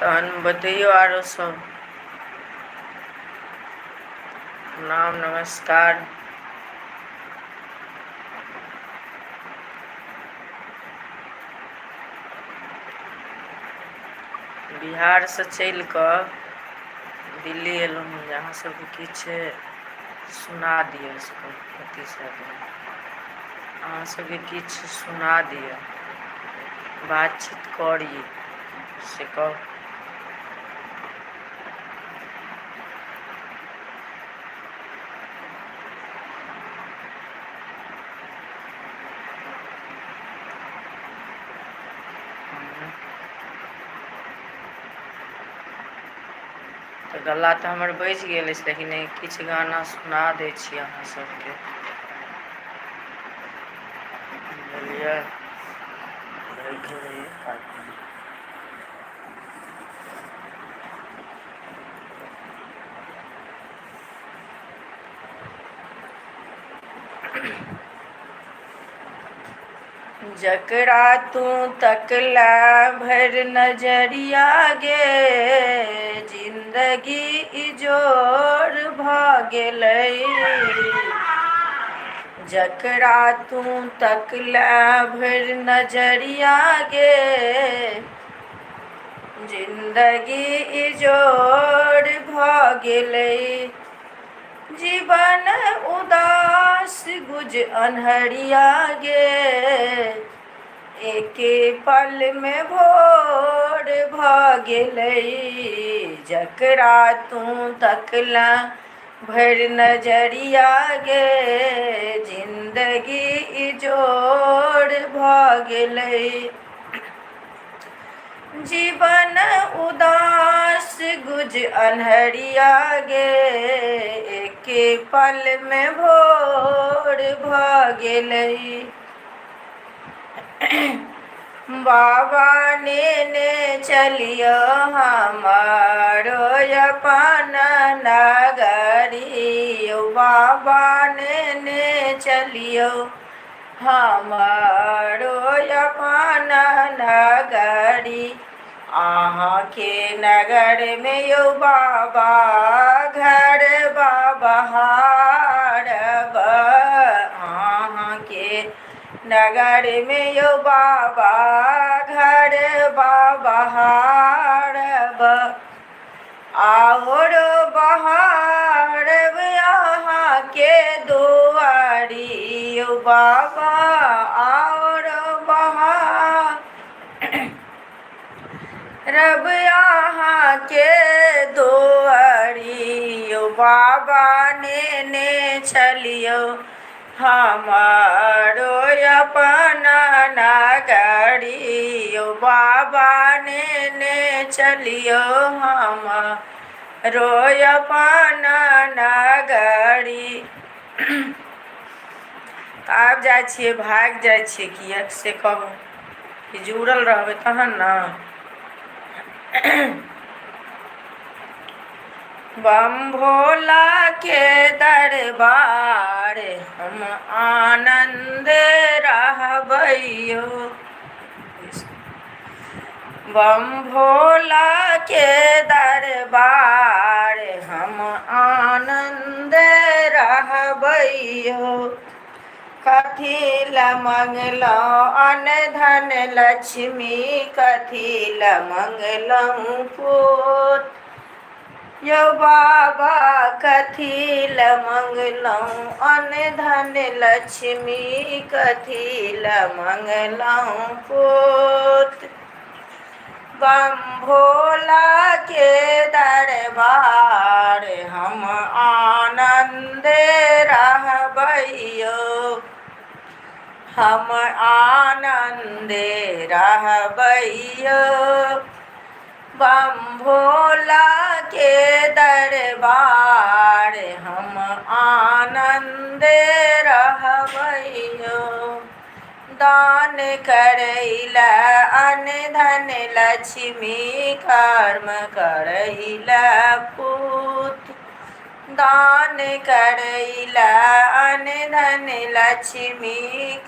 तहन बतैयो आरो सब। प्रणाम, नमस्कार। बिहारसँ चलि कऽ दिल्ली एलहुँ हँ जे अहाँ सबके किछु सुना दिअ। अहाँ सबके किछु सुना दिअ, बातचीत करी से कहू। तऽ गला तऽ हमर बचि गेल अछि, लेकिन किछु गाना सुना दै छी अहाँ सबके, बुझलियै। जकरा तू तकला भरि नजरिया गे, जिंदगी इजोर भऽ गेलै। जकरा तू तकला भरि नजरिया गे, जिंदगी इजोर भऽ गेलै। जीवन उदास गुज अन्हरिया गे, एके पलमे भोर भऽ गेलै। जकरा तू तकला भरि नजरिया गे, जिंदगी इजोर भऽ गेलै। जीवन उदास गुज अन्हरिया गे, एके पलमे भोर भऽ गेलै। बाबा नेने चलियो हमारो अपन नगरी, बाबा नेने चलियो हमारो अपन नगरी। अहाँके नगरमे यौ बाबा घर बहारब, अहाँके नगरमे यौ बाबा घर बहारब। आओर बहारब अहाँके दुआरी यौ बाबा, आओर बहारब अहाँके दुआरी यौ बाबा नेने चलियो हमारो अपन नगरी, यौ बाबा नेने चलियो हमारो अपन नगरी। आब जाइ छियै, भागि जाइ छियै किएक से कहू, कि जुड़ल रहबै तहन ने। बम भोला के दरबार हम आनंद रहबैयो, बम भोला के दरबार हम आनंद रहबैयो। कथी लए मंगलहुँ अन्न धन लक्ष्मी, कथी लए मंगलहुँ पूत यौ बाबा, कथी लए मंगलहुँ अन्न धन लक्ष्मी, कथी लए मंगलहुँ पूत। बम भोला के दरबार हम आनंद रहबैयो, हम आनंद रहबैयो। बम भोला के दरबार हम आनंद रहबैयो। दान करैला अन्न धन लक्ष्मी, कर्म करैला पूत, दान करैला अन्न धन लक्ष्मी,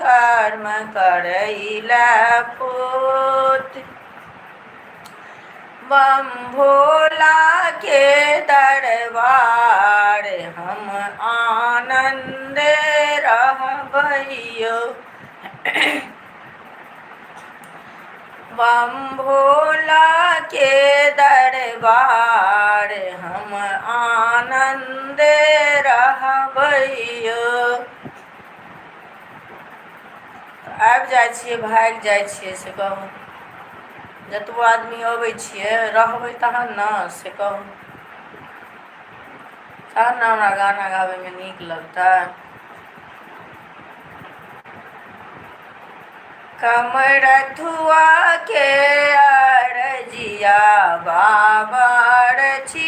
कर्म करैला पूत। बम भोला के दरबार हम आनंद रहबैयो। बम भोला के दरबार हम आनंद रहबैयो। आबि जाइ छियै, भागि जाइ छियै से कहू। जतबो आदमी अबै छियै रहबै तहन ने, से कहू, तहन ने हमरा गाना गाबैमे नीक लगतै। कमरथुआ के अरजिया बाबा रछि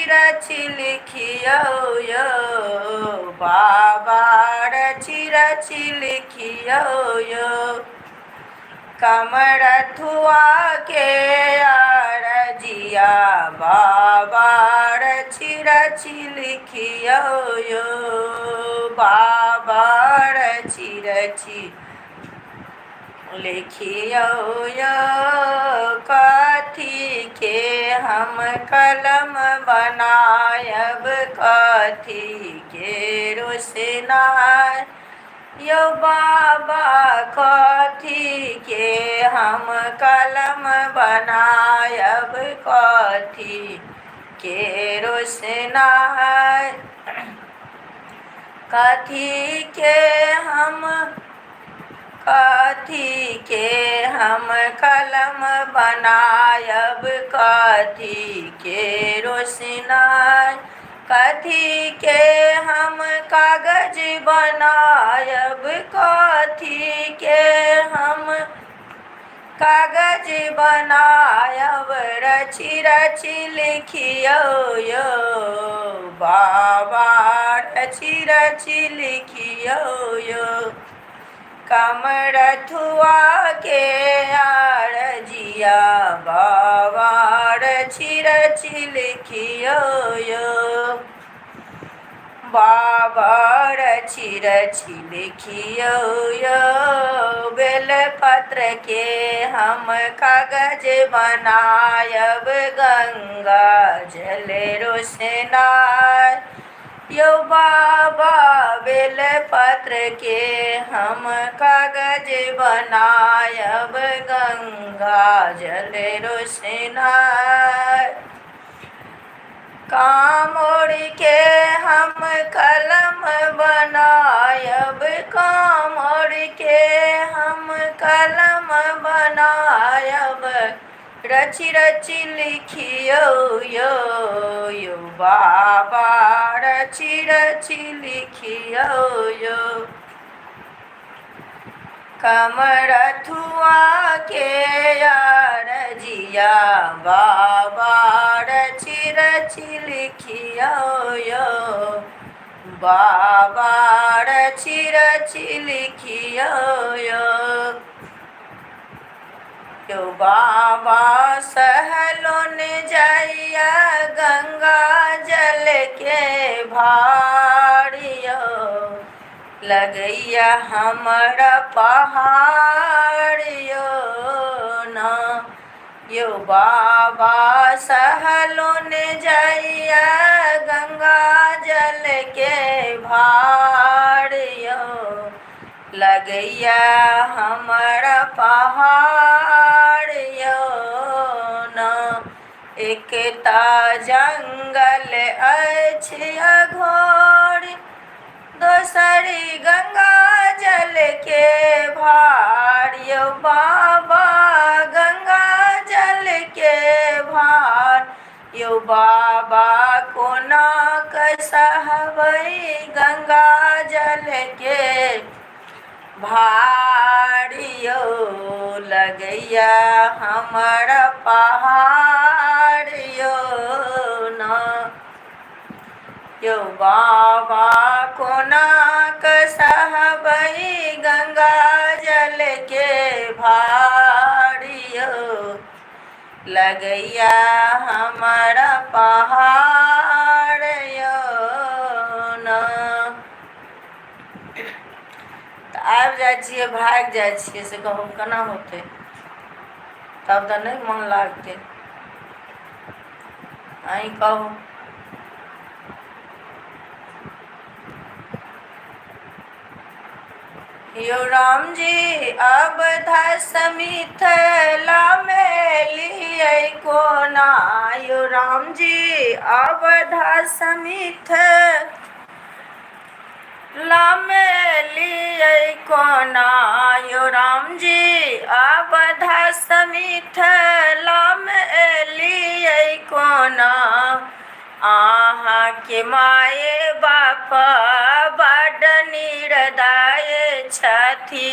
लिखियौ यौ, बाबा रछि लिखियौ यौ। कमरथुआ के अरजिया बाबा रछि लिखियौ यौ, बाबा रछि लिखियौ यौ। कथी के हम कलम बनायब, कथी के रोशनाई यौ बाबा, कथी के हम कलम बनायब, कथी के रोशनाई। कथी के हम कलम बनायब, कथी के रोशनाई। कथी के हम कागज बनायब, कथी के हम कागज बनायब। रछि लिखियौ यौ बाबा, रछि लिखियौ यौ। कमरथुआ के अरजिया बाबा रछि लिखियौ यौ, बाबा रछि लिखियौ यौ। बेलपत्र के हम कागज बनायब, गंगा जल रोशनाई यौ बाबा। बेलपत्र के हम कागज बनायब, गंगा जल रोशनाई। कामोर के हम कलम बनायब, कामोर के हम कलम बनायब। रछि लिखियौ यौ, यौ बाबा रछि लिखियौ यौ। कमरथुआ के अरजिया बाबा रछि लिखियौ यौ, बाबा रछि लिखियौ यौ। यौ बाबा सहलो न जाइया गंगा जल के भार यौ, लगैया हमरा पहाड़ यौ न। यौ बाबा सहलो न जाइया गंगा जल के भार यौ, लगैया हमरा पहाड़ यौ न। एकटा जंगल अछि अघोर, दोसरी गंगा जल के भार यौ बाबा, गंगा जल के भार यौ बाबा। कोना कऽ सहबै गंगा जल के भार यौ, लगैया हमरा पहाड़ यौ न। यौ बाबा कोना कऽ सहबै गंगा जल के भार यौ, लगैया हमरा पहाड़ यौ न। तऽ आबि जाइ छियै, भागि जाइ छियै, से कहू केना होतै? तब तऽ नहि मोन लागतै। आई कहू। यो राम जी अब धस मिथिला में लियै कोना। यो राम जी अब धस मिथिला में लियै कोना। यो राम जी अब धस मिथिला में लियै कोना। अहाँके माये बाप बड्ड निर्दय छथि।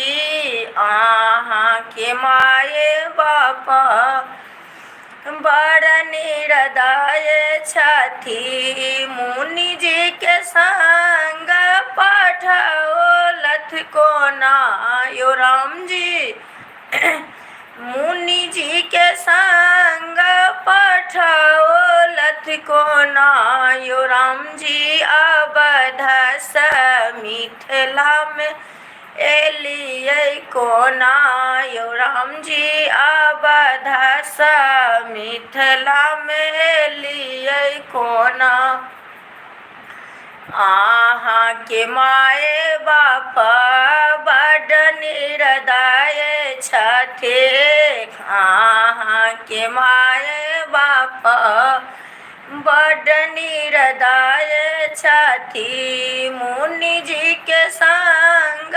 अहाँके माये बाप बड़ निर्दय छथि। मुनि जी के संग पठौलथ कोना। यो राम जी मुनि जी के संग पठौलथ कोना। यो राम जी अब धस मिथिला में एलियै कोना। यो राम जी अब धस मिथिला में एलियै कोना। अहाँके माये बाप बड्ड निर्दय छथि। अहाँके माये बाप बड्ड निर्दय छथि। मुनि जी के संग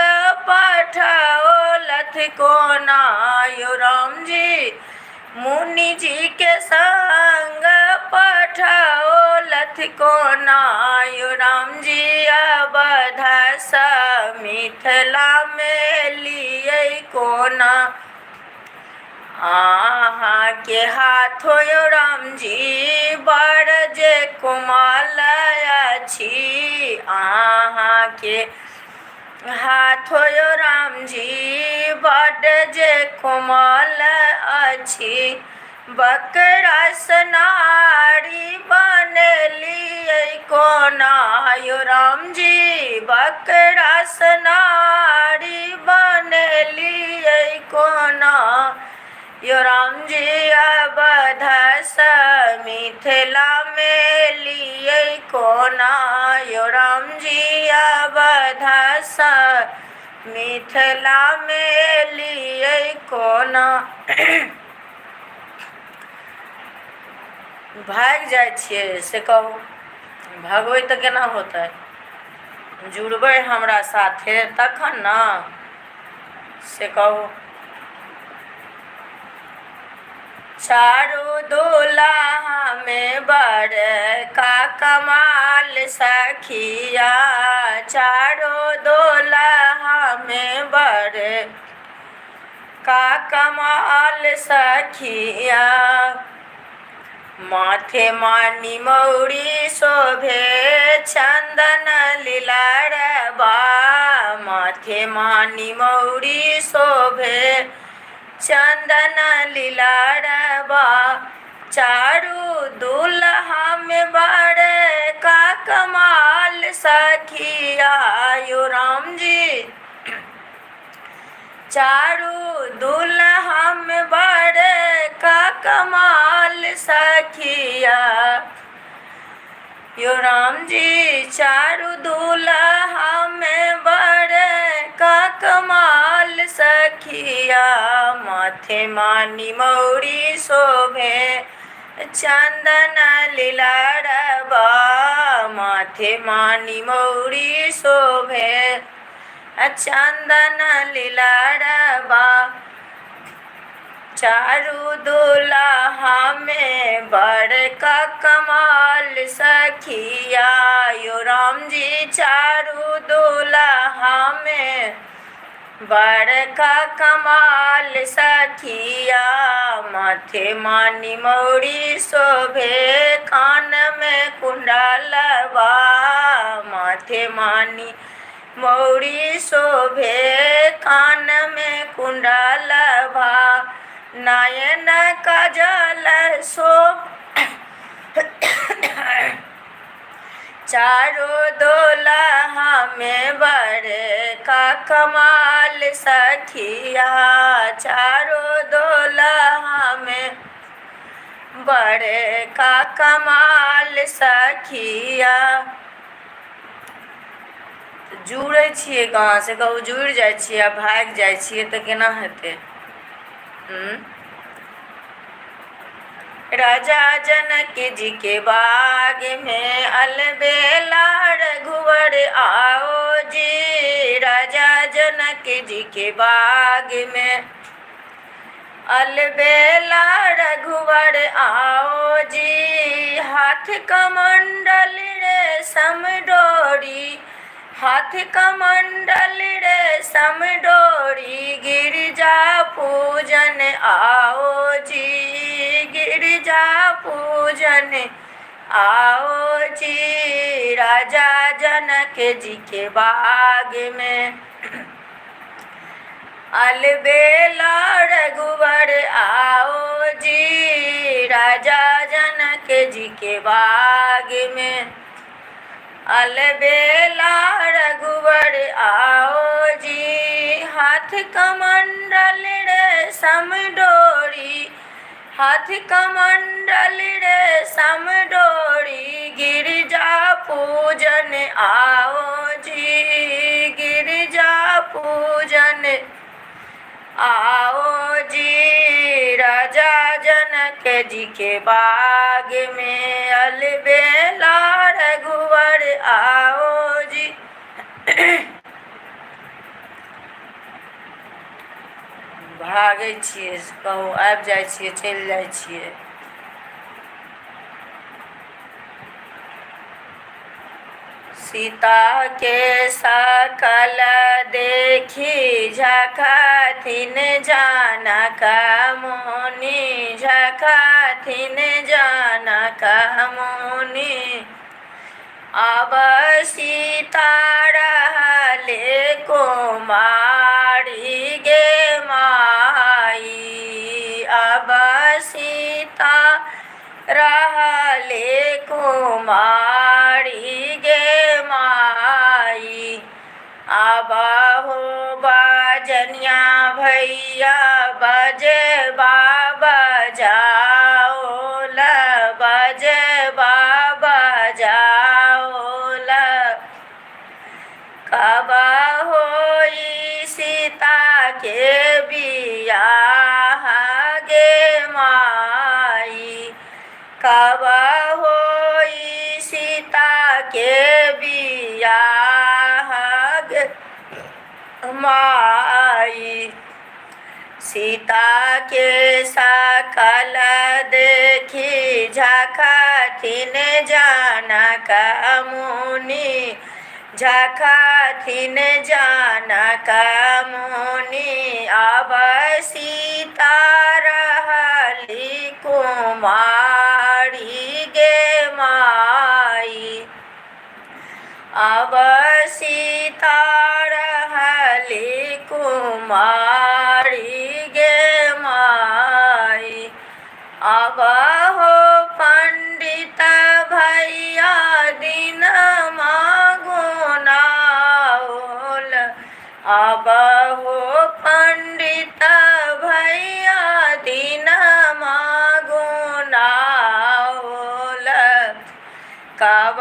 पठौलथ कोना। यो राम जी मुनि जी के संग पठौलथ कोना। यो राम जी अब धस मिथिला में लियै कोना। अहाँके हाथो यो राम जी बड़ जे कोमल अछि। अहाँके हाथो यो राम जी बड्ड जे कोमल अछि। बकरस नारी बनलियै कोना। यो राम जी बकरस नारी बनलियै कोना। यो राम जी अब धस मिथिला में लियै कोना। यो राम जी अब धस मिथिला में लियै कोना। भागि जाइ छियै से कहू। भगबै तऽ केना होतै? जुड़बै हमरा साथे तखन ने से कहू। चारू दुल्हा में बड़का कमाल सखिया। चारो दुल्हा में बड़का कमाल सखिया। माथे मानी मौरी शोभे चंदन लीलारबा। माथे मानी मौरी शोभे चंदन लीलारबा। चारू दुल्हा में बड़का कमाल सखिया। यो राम जी चारू दुल्हा में बड़का कमाल सखिया। यो राम जी चारू दुल्हा में बड़का कमाल सखिया। माथे मानी मौरी शोभे चंदन लीलारबा। माथे मानी मौरी शोभे चंदन लीलारबा। चारू दुल्हा में बड़का कमाल सखिया। यो राम जी चारू दुल्हा में बड़का कमाल सखिया। माथे मानी मौरी शोभे कान में कुंडलबा। माथे मानी मौरी शोभे कान में कुंडलबा। नयन काजल चारो दुल्हा में बड़का कमाल सखिया। चारो दुल्हा में बड़े का कमाल सखिया। जुड़ै छियै कहाँसँ कहू, जुड़ि जाइ छियै आ भागि जाइ छियै तऽ केना हेतै। राजा जनक जी के बाग में अलबेला रघुवर आओ जी। राजा जनक जी के बाग में अलबेला रघुवर आओ जी। हाथ कमंडल रेशम डोरी, हाथ कमंडल रेशम डोरी। गिरिजा पूजन आओ जी, गिरिजा पूजन आओ जी। राजा जनक जी के बाग में अलबेला रघुवर आओ जी। राजा जनक जी के बाग में अलबेला रघुवर आओ जी। हाथ कमंडल रेशम डोरी, हाथ कमंडल रेशम डोरी। गिरिजा पूजन आओ जी, गिरिजा पूजन आओ जी। राजा जनक जी के बाग में अलबेला रघुवर आओ जी। भागै छियै कहू, आबि जाइ छियै, चलि जाइ छियै। सीता के सकल देखी झखथिन जनक मुनि, झखथिन जनक मुनि। अब सीता रहले कुमारी गे माई। अब सीता रहले कुमारी गे माई। अब हो बजनिया भैया बजे बाबा जाओ ल, बजे बाबा जाओ ल। कब होई सीता के बियाह गे माई। कब होई सीता के बियाह गे माई। सीता के सकल देखी झखथिन जनक मुनि, झखथिन जनक मुनि। अब सीता रहली कुमारी गे माई। अब सीता रहली कुमारी गे माई। अब हो पंडित भैया दिन गुनाओल। अब हो पंडित भैया दिन गुनाओल। कब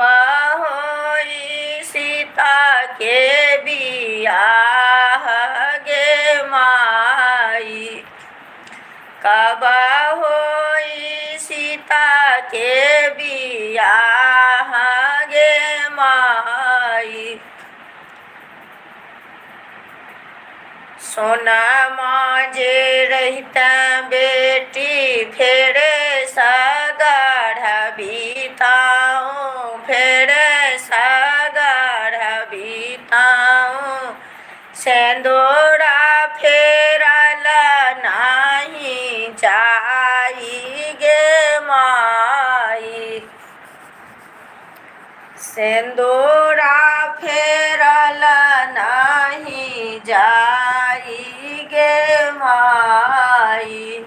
होई सीता के बियाह गे माई। कब होई सीता के बियाह गे माई। सोनमा जे रहिता बेटी फेरे सगढ़ बीताऊं, फेरे सगढ़ बीताऊं। सेंदूरा फेरल नाही जाई गे माई। सेंदूरा फेरल नाही जाई गे माई।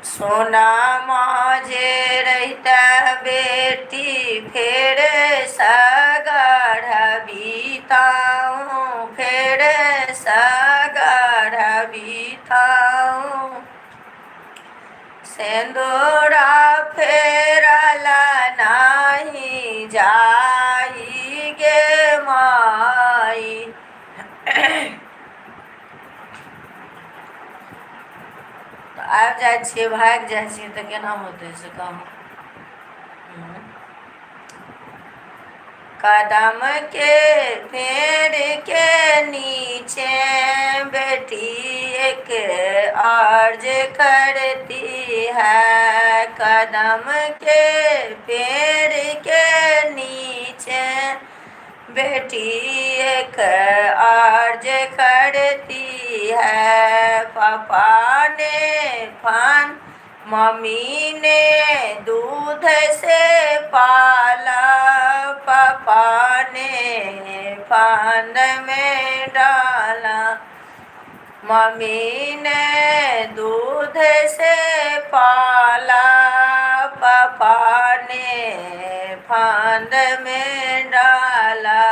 सोनमा जे रहिता बेटी फेरे सगढ़ बीताऊं, फेरे सगढ़ बीताऊं। सिंदूरा फेरला नाही जाई गे माई। तो आबि जाइ छियै, भागि जाइ छियै तऽ केना होतै से कहूँ। कदम के पेड़ के नीचे बेटी एक अर्ज करती है। कदम के पेड़ के नीचे बेटी एक अर्ज करती है। पापा ने फान मम्मी ने दूध से पाला। पापा ने फांद में डाला। मम्मी ने दूध से पाला। पापा ने फांद में डाला।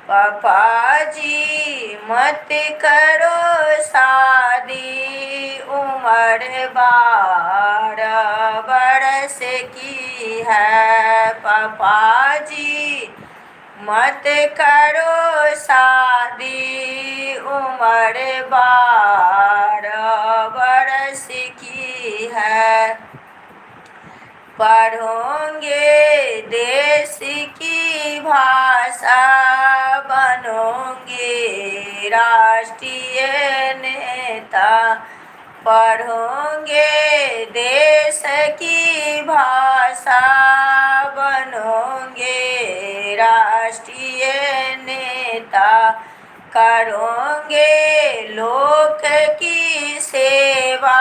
पापा जी मत करो शादी, उम्र 12 बरस की है। पापा जी मत करो शादी, उम्र 12 बरस की है। पढ़ोगे देश की भाषा, बनोगे राष्ट्रीय नेता। पढ़ोगे देश की भाषा, बनोगे राष्ट्रीय नेता। करोगे लोक की सेवा,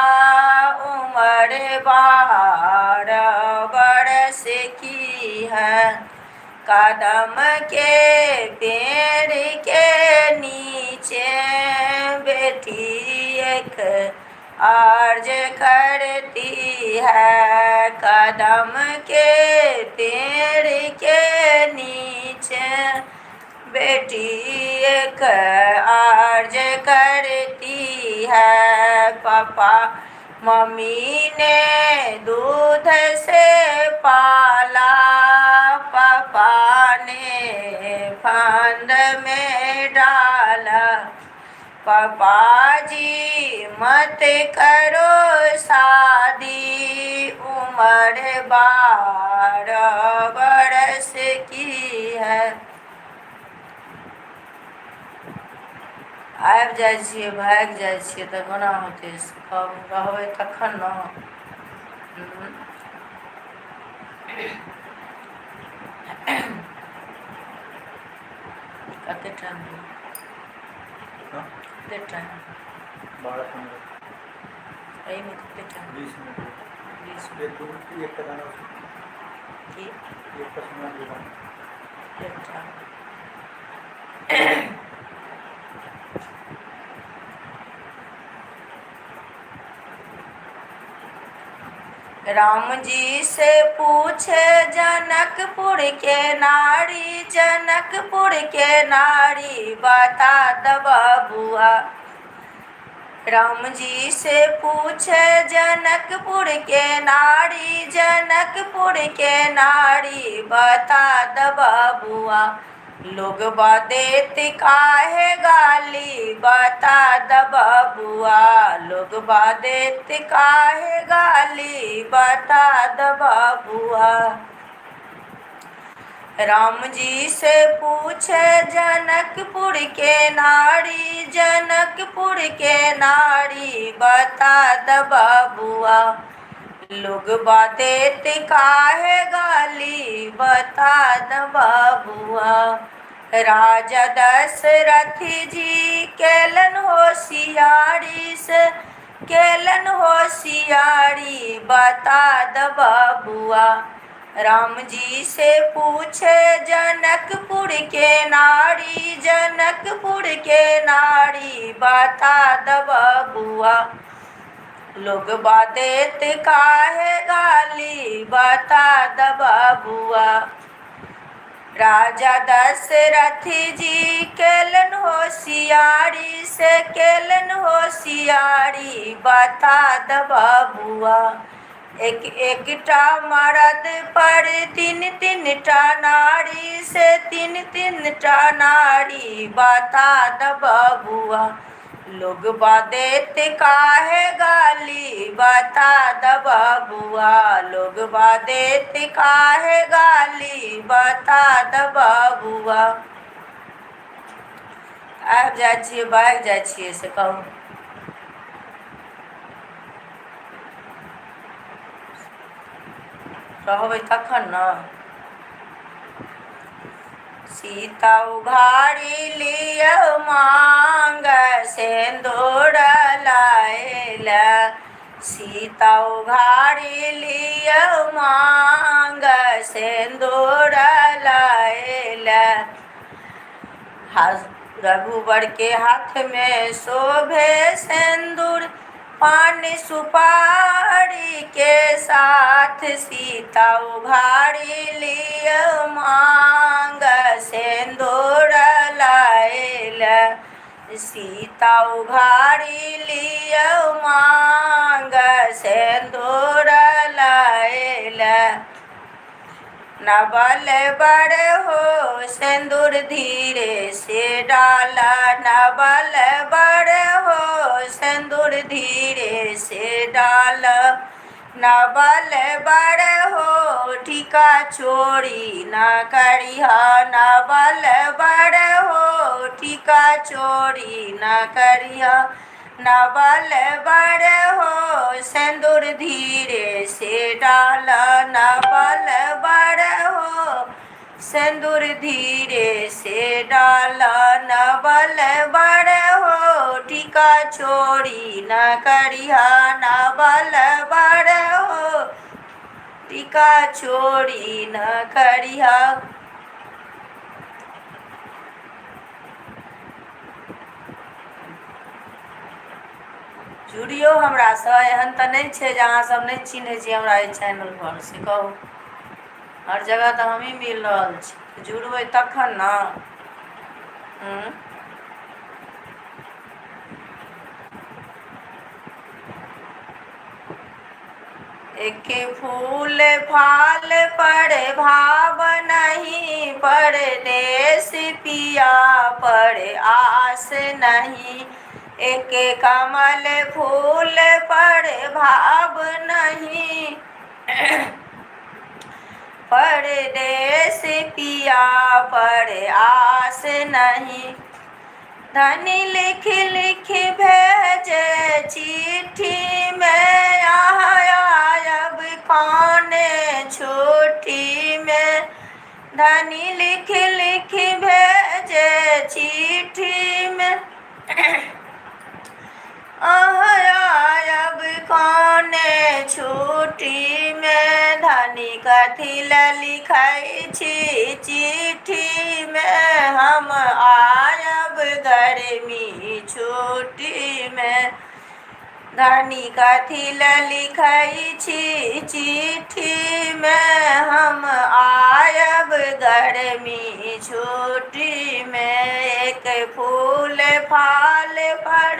उम्र 12 बरस की है। कदम के पेड़ के नीचे बेटी एक अर्ज करती है। कदम के पेड़ के नीचे बेटी एक अर्ज करती है। पापा मम्मी ने दूध से पाला। पापा ने फांद में डाला। पापा जी मत करो शादी, उम्र 12 बरस की है। आबि जाइ छियै, भागि जाइ छियै तऽ कोना होतै से कहू। रहबै तखन ने। कतेक टाइम भेल? कतेक टाइम? 12-15। एहिमे कतेक टाइम? 20 मिनट। 20 मिनट। एक का गाना की एक का सुना देगा। एक टाइम। राम जी से पूछे जनकपुर के नारी। जनकपुर के नारी बता द बबुआ। राम जी से पूछे जनकपुर के नारी। जनकपुर के नारी बता द बबुआ। लोग देत काहे गाली, बता द बबुआ। लोग देत काहे गाली, बता द बबुआ। राम जी से पूछे जनकपुर के नारी। जनकपुर के नारी बता द बबुआ। लोग देत काहे गाली, बता द बबुआ। राजा दशरथ जी केलन होशियारी से, केलन होशियारी, बता द बबुआ। राम जी से पूछे जनकपुर के नारी। जनकपुर के नारी बता द बबुआ। लोग देत काहे गाली, बता द बबुआ। राजा दशरथ जी केलन होशियारी से केलन होशियारी बता द बबुआ। एक एकटा मर्द पर तीन तीन टा नारी से तीन तीन टा नारी बता द बबुआ। लोग देत काहे गाली बता द बबुआ। लोग देत काहे गाली बता द बबुआ। आबि जाइ छियै भागि जाइ छियै से कहू। रहबै तखन न। सीता उघारी लिय मांग सिंदूर लायल। सीता उघारी लिय मांग सिंदूर लायल। रघुवर के हाथ में शोभे सिंदूर पान सुपारी के साथ। सीता उघारी लिय मांग सिंदूर लायल। सीता उघारी लिय मांग सिंदूर लायल। नवल बड़ हो सिंदूर धीरे से डाला। नवल बड़ हो सिंदूर धीरे से डाला। नवल बड़ हो टीका चोरी न करिहा। नवल बड़ हो टीका चोरी न करिहा। नवल बड़ हो सिंदूर धीरे से डाला। नवल बड़ हो सिंदूर धीरे से डाला। नवल बड़ हो टीका चोरी न करिहा। नवल बड़ हो टीका चोरी न करिहा। जुड़ियो हमरासँ। एहन तऽ नहि छै जे अहाँसभ नहि चिन्है छी हमरा एहि चैनल पर से कहू। हर जगह तऽ हमही मिल रहल छी। जुड़बै तखन ने। एक फूल फाल पर भाव नहीं परदेस पिया पर आस नहीं। एक कमल फूल पर भाव नहीं परदेस पिया पर आस नहीं। धनी लिख लिख भेजे चिट्ठी में आयब कौन छुट्टी में। धनी लिख लिख भेजे चिट्ठी में आयब कौन छुट्टी में। धनी कथी ल लिखै छी चिट्ठी में हम आयब गर्मी छुट्टी में। धनी कथी ल लिखै छी चिट्ठी में हम आयब गर्मी छुट्टी में। एक फूल फाल पर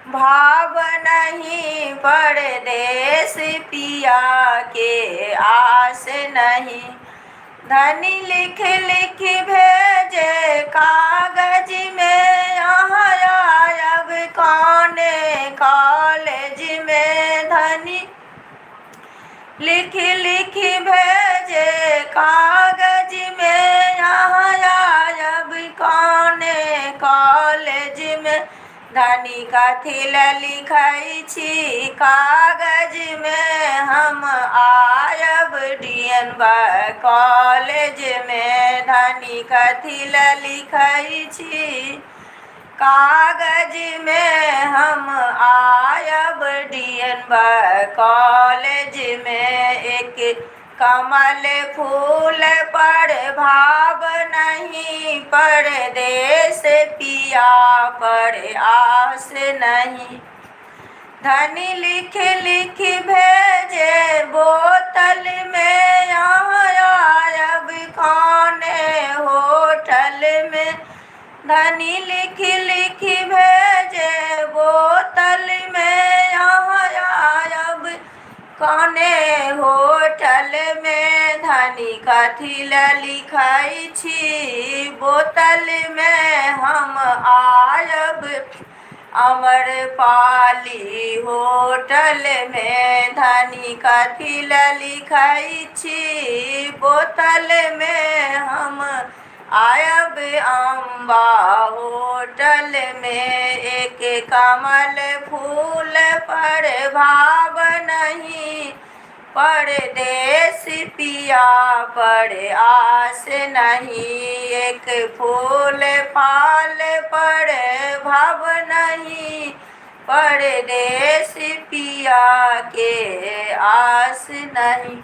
भाव नहीं परदेस पिया के आस नहीं। धनी लिख लिख भेजे कागज में आयब कौन कॉलेज में। धनी लिख लिख भेजे कागज में आयब कौन कॉलेज में। धनी कथी ल लिखै छी कागज में हम आयब DN कॉलेज में। धनी कथी ल लिखै छी कागज में हम आयब DN कॉलेज में। एक कमल फूल पर भाव नहीं परदेस पिया पर आस नहीं। धनी लिख लिख भेजे बोतल में, यहाँ आयब खाने होटल में। धनी लिख लिख भेजे बोतल में, यहाँ आयब खाने होटल में। धनी कथी ला लिखाई छी बोतल में, हम आयब अमरपाली होटल में। धनी कथी ला लिखाई छी बोतल में, हम आयब अम्बा होटल में। एक कमल फूल पर भाव नहीं, परदेस पिया पर आस नहीं। एक फूल फाल पर भाव नहीं, परदेस पिया के आस नहीं।